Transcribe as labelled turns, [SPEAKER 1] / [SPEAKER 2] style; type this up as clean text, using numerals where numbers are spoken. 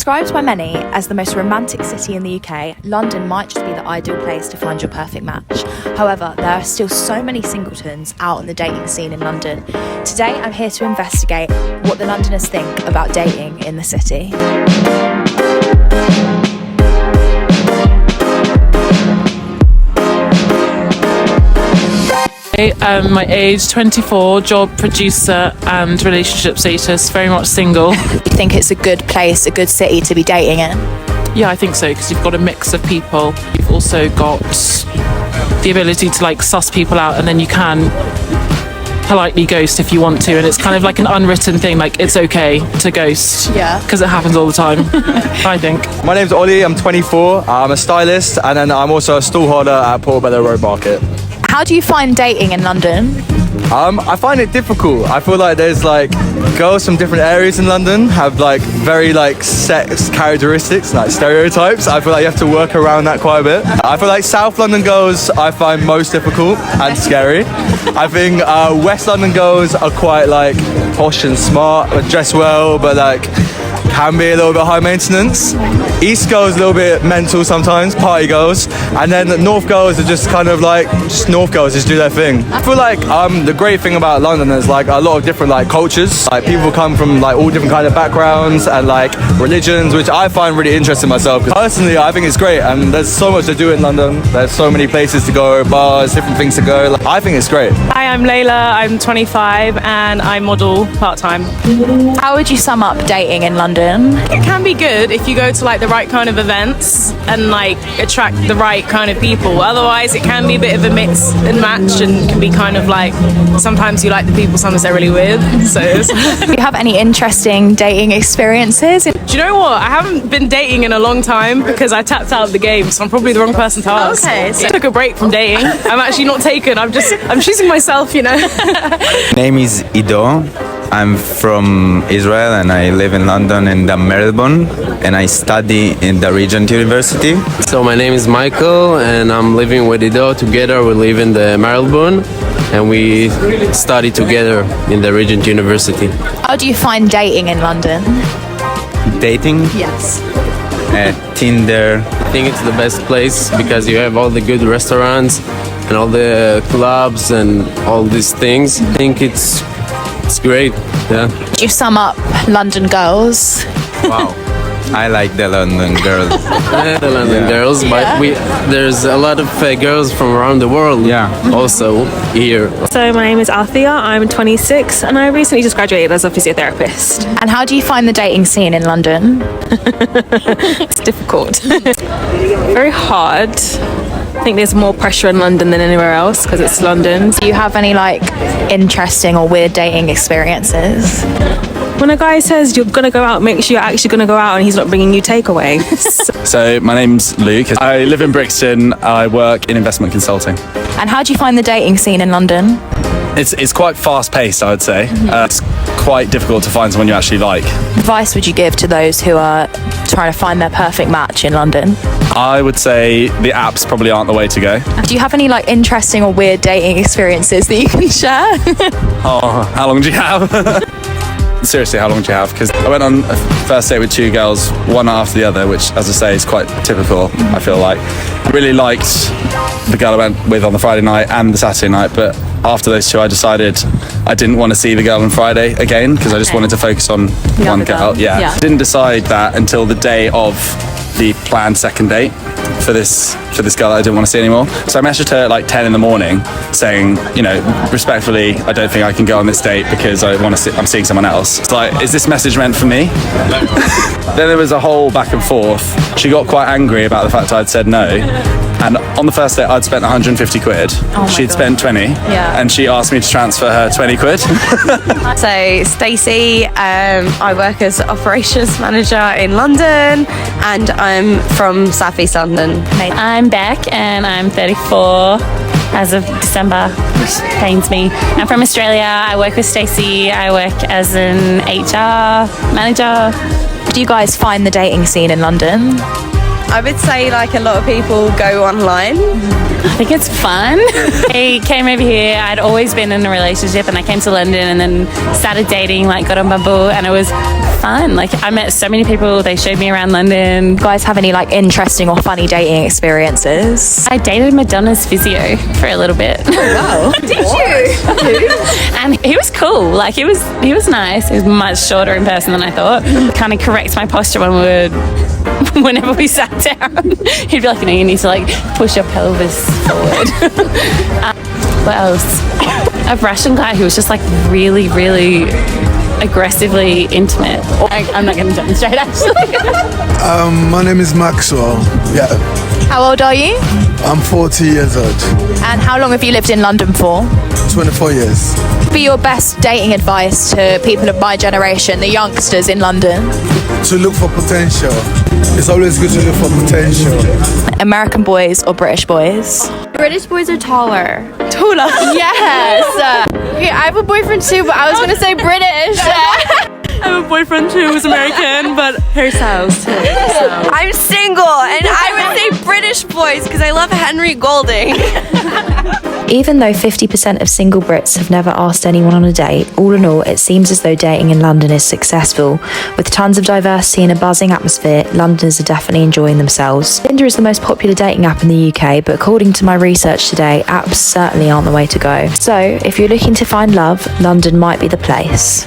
[SPEAKER 1] Described by many as the most romantic city in the UK, London might just be the ideal place to find your perfect match. However, there are still so many singletons out on the dating scene in London. Today, I'm here to investigate what the Londoners think about dating in the city.
[SPEAKER 2] My age, 24, job, producer and relationship status, very much single.
[SPEAKER 1] Do you think it's a good place, a good city to be dating in?
[SPEAKER 2] Yeah, I think so, because you've got a mix of people. You've also got the ability to suss people out, and then you can politely ghost if you want to, and it's kind of like an unwritten thing, it's okay to ghost.
[SPEAKER 1] Yeah.
[SPEAKER 2] Because it happens all the time, I think.
[SPEAKER 3] My name's Ollie, I'm 24, I'm a stylist, and then I'm also a stallholder at Portobello Road Market.
[SPEAKER 1] How do you find dating in London?
[SPEAKER 3] I find it difficult. I feel like there's girls from different areas in London have very sex characteristics, stereotypes. I feel like you have to work around that quite a bit. I feel like South London girls I find most difficult and scary. I think West London girls are quite posh and smart, dress well, but can be a little bit high maintenance. East girls a little bit mental sometimes, party girls, and then North girls are just kind of just North girls, just do their thing. I feel the great thing about London is a lot of different cultures. People come from all different kind of backgrounds and religions, which I find really interesting myself. Personally, I think it's great, and there's so much to do in London. There's so many places to go, bars, different things to go. I think it's great.
[SPEAKER 4] Hi, I'm Layla, I'm 25 and I model part-time.
[SPEAKER 1] How would you sum up dating in London?
[SPEAKER 4] It can be good if you go to the right kind of events and attract the right kind of people. Otherwise it can be a bit of a mix and match, and can be kind of sometimes you like the people, sometimes they're really weird. So
[SPEAKER 1] Do you have any interesting dating experiences?
[SPEAKER 4] do you know what? I haven't been dating in a long time because I tapped out of the game, so I'm probably the wrong person to ask.
[SPEAKER 1] Okay,
[SPEAKER 4] So I took a break from dating. I'm actually not taken. I'm choosing myself,
[SPEAKER 5] My name is Ido. I'm from Israel and I live in London in the Melbourne, and I study in the Regent University.
[SPEAKER 6] So my name is Michael and I'm living with Ido. Together we live in the Melbourne and we study together in the Regent University.
[SPEAKER 1] How do you find dating in London?
[SPEAKER 5] Dating,
[SPEAKER 1] Yes.
[SPEAKER 5] Tinder.
[SPEAKER 6] I think it's the best place because you have all the good restaurants and all the clubs and all these things. I think it's great, yeah.
[SPEAKER 1] Do you sum up London girls?
[SPEAKER 5] Wow. I like the London girls.
[SPEAKER 6] The London girls, but there's a lot of girls from around the world also here.
[SPEAKER 7] So my name is Althea, I'm 26 and I recently just graduated as a physiotherapist.
[SPEAKER 1] And how do you find the dating scene in London?
[SPEAKER 7] It's difficult. Very hard. I think there's more pressure in London than anywhere else because it's London.
[SPEAKER 1] Do you have any interesting or weird dating experiences?
[SPEAKER 7] When a guy says you're going to go out, make sure you're actually going to go out and he's not bringing you takeaway.
[SPEAKER 8] So my name's Luke. I live in Brixton. I work in investment consulting.
[SPEAKER 1] And how do you find the dating scene in London?
[SPEAKER 8] It's quite fast paced, I would say. It's quite difficult to find someone you actually like.
[SPEAKER 1] Advice would you give to those who are trying to find their perfect match in London?
[SPEAKER 8] I would say the apps probably aren't the way to go.
[SPEAKER 1] Do you have any interesting or weird dating experiences that you can share?
[SPEAKER 8] Oh, how long do you have? Seriously, how long do you have? Because I went on a first date with two girls, one after the other, which, as I say, is quite typical, I feel like. I really liked the girl I went with on the Friday night and the Saturday night, but after those two, I decided I didn't want to see the girl on Friday again because I just wanted to focus on one girl. Yeah. Didn't decide that until the day of the planned second date for this girl that I didn't want to see anymore. So I messaged her at 10 in the morning saying, respectfully, I don't think I can go on this date because I'm seeing someone else. It's is this message meant for me? Then there was a whole back and forth. She got quite angry about the fact I'd said no. And on the first date, I'd spent 150 quid. She'd spent 20.
[SPEAKER 1] Yeah.
[SPEAKER 8] And she asked me to transfer her 20 quid.
[SPEAKER 9] So, Stacey, I work as operations manager in London and I'm from South East London.
[SPEAKER 10] I'm Beck and I'm 34 as of December, which pains me. I'm from Australia. I work with Stacey. I work as an HR manager.
[SPEAKER 1] Do you guys find the dating scene in London?
[SPEAKER 9] I would say a lot of people go online.
[SPEAKER 10] I think it's fun. I came over here. I'd always been in a relationship and I came to London and then started dating, got on Bumble, and it was fun. Like, I met so many people. They showed me around London.
[SPEAKER 1] Guys have any like interesting or funny dating experiences?
[SPEAKER 10] I dated Madonna's physio for a little bit.
[SPEAKER 1] Wow. Did you?
[SPEAKER 10] And he was cool. Like, he was nice. He was much shorter in person than I thought. Kind of correct my posture whenever we sat down. He'd be like, you need to like push your pelvis forward. What else? A Russian guy who was just like really, really aggressively intimate. I'm not going to demonstrate actually.
[SPEAKER 11] My name is Maxwell. Yeah,
[SPEAKER 1] How old are you?
[SPEAKER 11] I'm 40 years old.
[SPEAKER 1] And how long have you lived in London for?
[SPEAKER 11] 24 years.
[SPEAKER 1] Be your best dating advice to people of my generation, the youngsters in London?
[SPEAKER 11] To look for potential. It's always good to look for potential.
[SPEAKER 1] American boys or British boys?
[SPEAKER 12] British boys are taller.
[SPEAKER 1] Taller?
[SPEAKER 12] Yes. Okay, I have a boyfriend too, but I was gonna say British.
[SPEAKER 7] I have a boyfriend who was American, but hairstyles too. So.
[SPEAKER 9] I'm single, and I would say British boys because I love Henry Golding.
[SPEAKER 1] Even though 50% of single Brits have never asked anyone on a date, all in all, it seems as though dating in London is successful. With tons of diversity and a buzzing atmosphere, Londoners are definitely enjoying themselves. Tinder is the most popular dating app in the UK, but according to my research today, apps certainly aren't the way to go. So, if you're looking to find love, London might be the place.